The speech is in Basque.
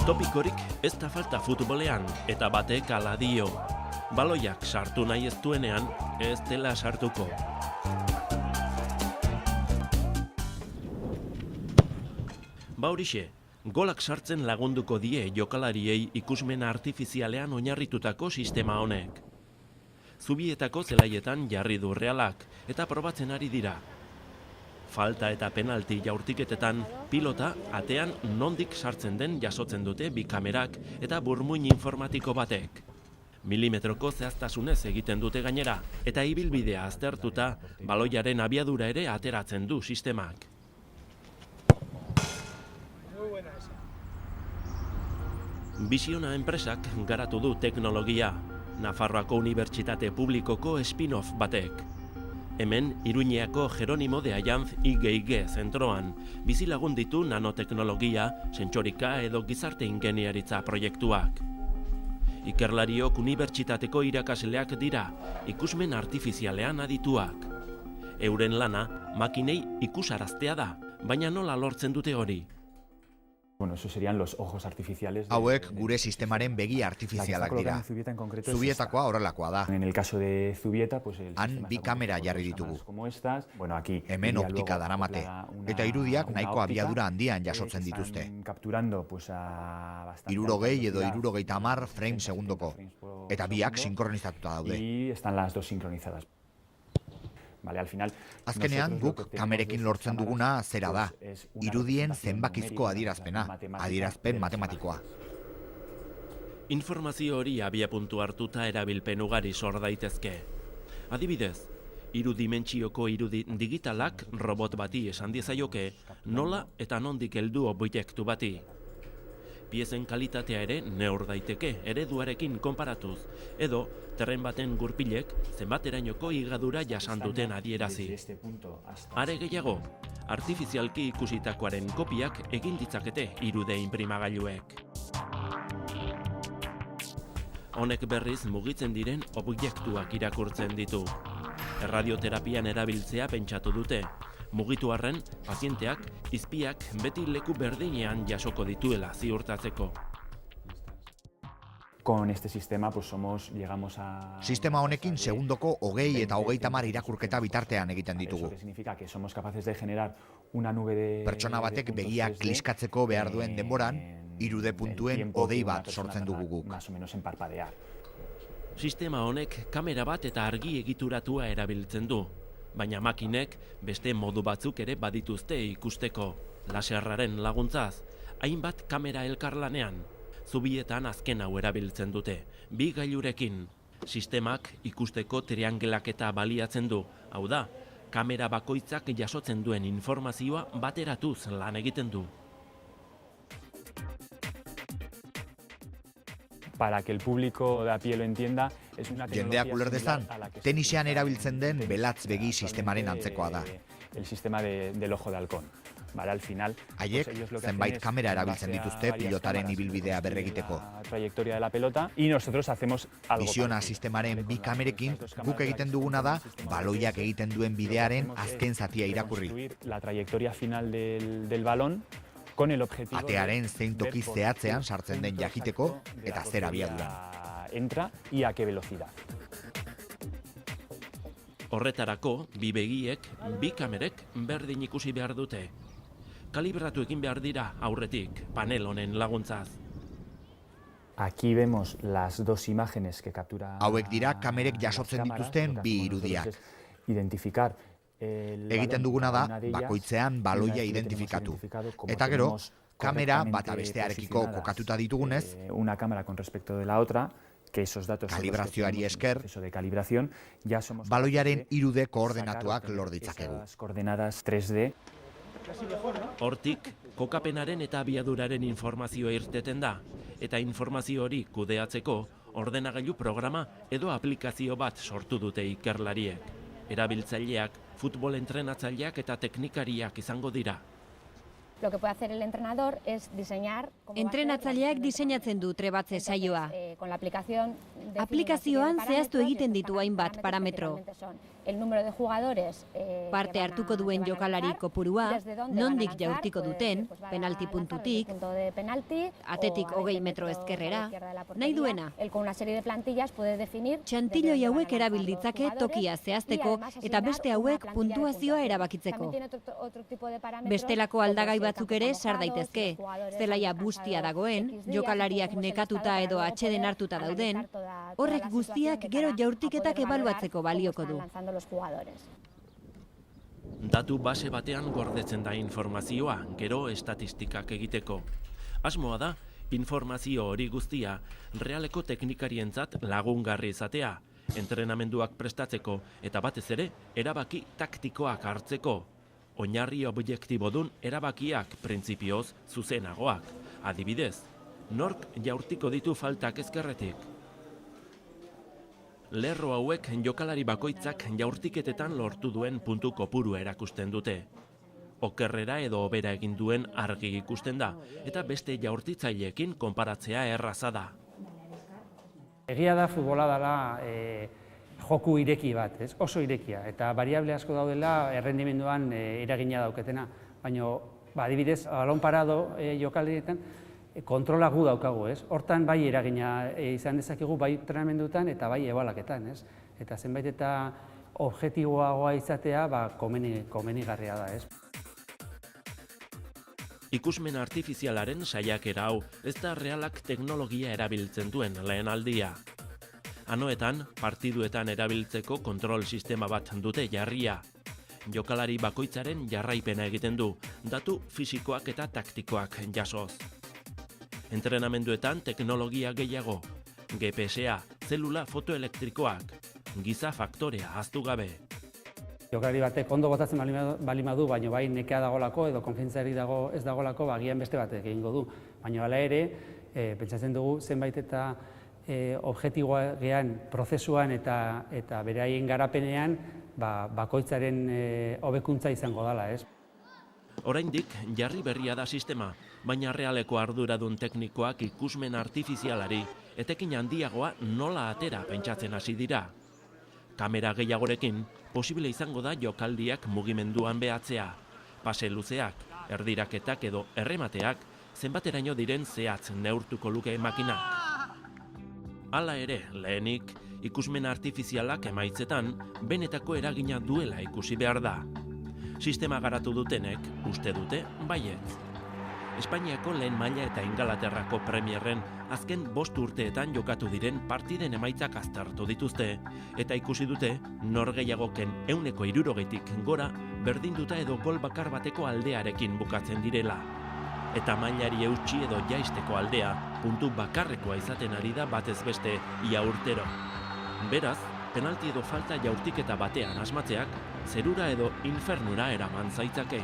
Topikorik ez da falta futbolean eta batek ala dio. Baloiak sartu nahi ez duenean ez dela sartuko. Horixe, golak sartzen lagunduko die jokalariei ikusmen artifizialean oinarritutako sistema honek. Zubietako zelaietan jarri du Realak eta probatzen ari dira. Falta eta penalti jaurtiketetan pilota atean nondik sartzen den jasotzen dute bi kamerak eta burmuin informatiko batek. Milimetroko zehaztasunez egiten dute gainera eta ibilbidea aztertuta baloiaren abiadura ere ateratzen du sistemak. Visiona enpresak garatu du teknologia, Nafarroako Unibertsitate Publikoko spin-off batek. Hemen, Iruñeako Jeronimo de Allanz IGIG zentroan, bizilagun ditu nanoteknologia, sentsorika edo gizarte ingeniaritza proiektuak. Ikerlariok unibertsitateko irakasleak dira, ikusmen artifizialean adituak. Euren lana, makinei ikusaraztea da, baina nola lortzen dute hori? Bueno, eso serían los ojos artificiales. Hauek gure sistemaren begi artifizialak dira. Zubietakoa horrelakoa da. En el caso de Zubieta, pues han bi kamera jarri ditugu. Bueno, aquí hemen optika daramate eta irudiak nahiko abiadura handian jasotzen dituzte. 60 edo 70 frame segundoko. Eta biak sinkronizatuta daude. Y están las dos sincronizadas. Vale, al final, azkenean guk kamerekin lortzen duguna zera da, irudien zenbakizko adierazpena, adierazpen matematikoa. Informazio hori abiapuntu hartuta erabilpen ugari sor daitezke. Adibidez, irudimentsioko irudi digitalak robot bati esan diezaioke nola eta nondik heldu objektu bati. Piezen kalitatea ere neur daiteke ereduarekin konparatuz, edo terren baten gurpilek zenbaterainoko higadura jasan duten adierazi. Are gehiago, artifizialki ikusitakoaren kopiak egin ditzakete irude inprimagailuek. Honek berriz mugitzen diren objektuak irakurtzen ditu. Erradioterapian erabiltzea pentsatu dute. Mugitu arren, pazienteak, izpiak beti leku berdinean jasoko dituela ziurtatzeko. Con este sistema pues llegamos a sistema honekin segundoko 20 eta 30 irakurketa bitartean egiten ditugu. Eso significa que somos capaces de generar una nube de pertsona batek begiak kliskatzeko behar duen denboran, irude puntuen hodei bat sortzen dugu guk. Más o menos en parpadear. Sistema honek kamera bat eta argi egituratua erabiltzen du. Baina makinek beste modu batzuk ere badituzte ikusteko. Laserraren laguntzaz, hainbat kamera elkarlanean. Zubietan azken hau erabiltzen dute, bi gailurekin. Sistemak ikusteko triangelaketa baliatzen du, hau da, kamera bakoitzak jasotzen duen informazioa bateratuz lan egiten du. Para que el público de a pie lo entienda, es una jendeak uler dezan, tenisean erabiltzen den belatz begi sistemaren antzekoa da. El sistema del ojo de halcón. Vale, al final, haiek zenbait kamera erabiltzen dituzte pilotaren ibilbidea berregiteko. Trayectoria de la pelota y nosotros hacemos algo. Visiona sistemaren bi kamerekin guk egiten duguna da baloiak egiten duen bidearen azken zatia irakurri. La trayectoria final del balón con el objetivo atearen zein toki zehatzean sartzen den jakiteko eta zer abiadura. Entra y a qué velocidad. Horretarako, bi begiek, bi kamerek berdin ikusi behar dute. Kalibratu egin behar dira aurretik, panel honen laguntzaz. Aquí vemos las dos imágenes que captura. Hauek dira kamerek jasotzen dituzten bi irudiak. Identificar egiten duguna da bakoitzean baloia identifikatu. Eta gero, kamera bata bestearekiko kokatuta ditugunez, una cámara con respecto de la otra, que esos datos kalibrazioari esker, de calibración, ya somos baloiaren irude koordenatuak lor ditzakegu. Coordenadas 3D. Hortik, kokapenaren eta abiaduraren informazioa irteten da, eta informazio hori kudeatzeko ordenagailu programa edo aplikazio bat sortu dute ikerlariek. Erabiltzaileak, futbol entrenatzaileak eta teknikariak izango dira. Lo que puede hacer el entrenador es diseñar. Entrenatzaileak diseinatzen du trebatze saioa. Con la aplicación Aplikazioan zehaztu egiten ditu hainbat parametro. Parte hartuko duen jokalari kopurua, nondik jaurtiko duten, penalti puntutik, atetik 20 metro ezkerrera, nahi duena. Txantilloi hauek erabil ditzake tokia zehazteko eta beste hauek puntuazioa erabakitzeko. Bestelako aldagai batzuk ere sar daitezke. Zelaia bustia dagoen, jokalariak nekatuta edo atxeden hartuta dauden, horrek guztiak gero jaurtiketak ebaluatzeko balioko du. Datu base batean gordetzen da informazioa, gero estatistikak egiteko. Asmoa da, informazio hori guztia realeko teknikarientzat lagungarri izatea, entrenamenduak prestatzeko eta batez ere erabaki taktikoak hartzeko. Oinarri objektibodun erabakiak printzipioz zuzenagoak. Adibidez, nork jaurtiko ditu faltak ezkerretik? Lerro hauek jokalari bakoitzak jaurtiketetan lortu duen puntu kopuru erakusten dute. Okerrera edo hobera egin duen argi ikusten da, eta beste jaurtitzaileekin konparatzea erraza da. Egia da futbola dela joku ireki bat, oso irekia, eta variable asko daudela errendimenduan eragina dauketena. Baina, adibidez, balon parado jokalarietan, kontrola gu daukagu, hortan bai eragina izan dezakegu bai entrenamenduetan eta bai ebalaketan, eta zenbait eta objektiboagoa izatea komenigarria da. Ikusmen artifizialaren saiakera hau ez da realak teknologia erabiltzen duen lehen aldia. Anoetan, partiduetan erabiltzeko kontrol sistema bat dute jarria. Jokalari bakoitzaren jarraipena egiten du, datu fisikoak eta taktikoak jasoz. Entrenamenduetan teknologia gehiago, GPS-a, zelula fotoelektrikoak, giza faktorea ahaztu gabe. Jokalari batek ondo botatzen baldin badu, baina bai nekea dagolako edo konfiantzari ez dagolako, agian beste batek egingo du. Baina hala ere, pentsatzen dugu zenbait eta objektiboa gehan prozesuan eta beraien garapenean bakoitzaren hobekuntza izango dela. Oraindik jarri berria da sistema, baina realeko arduradun teknikoak ikusmen artifizialari etekin handiagoa nola atera pentsatzen hasi dira. Kamera gehiagorekin posible izango da jokaldiak mugimenduan behatzea. Pase luzeak, erdiraketak edo erremateak zenbateraino diren zehatz neurtuko luke makinak. Hala ere, lehenik, ikusmen artifizialak emaitzetan benetako eragina duela ikusi behar da. Sistema garatu dutenek uste dute baietz. Espainiako lehen maila eta Ingalaterrako Premierren azken 5 urteetan jokatu diren partiden emaitzak aztertu dituzte, eta ikusi dute norgehiagoken 60%tik gora berdinduta edo gol bakar bateko aldearekin bukatzen direla. Eta mailari eutsi edo jaisteko aldea puntu bakarrekoa izaten ari da batez beste ia urtero. Beraz, penalti edo falta jaurtiketa batean asmatzeak zerura edo infernura eraman zaitzake.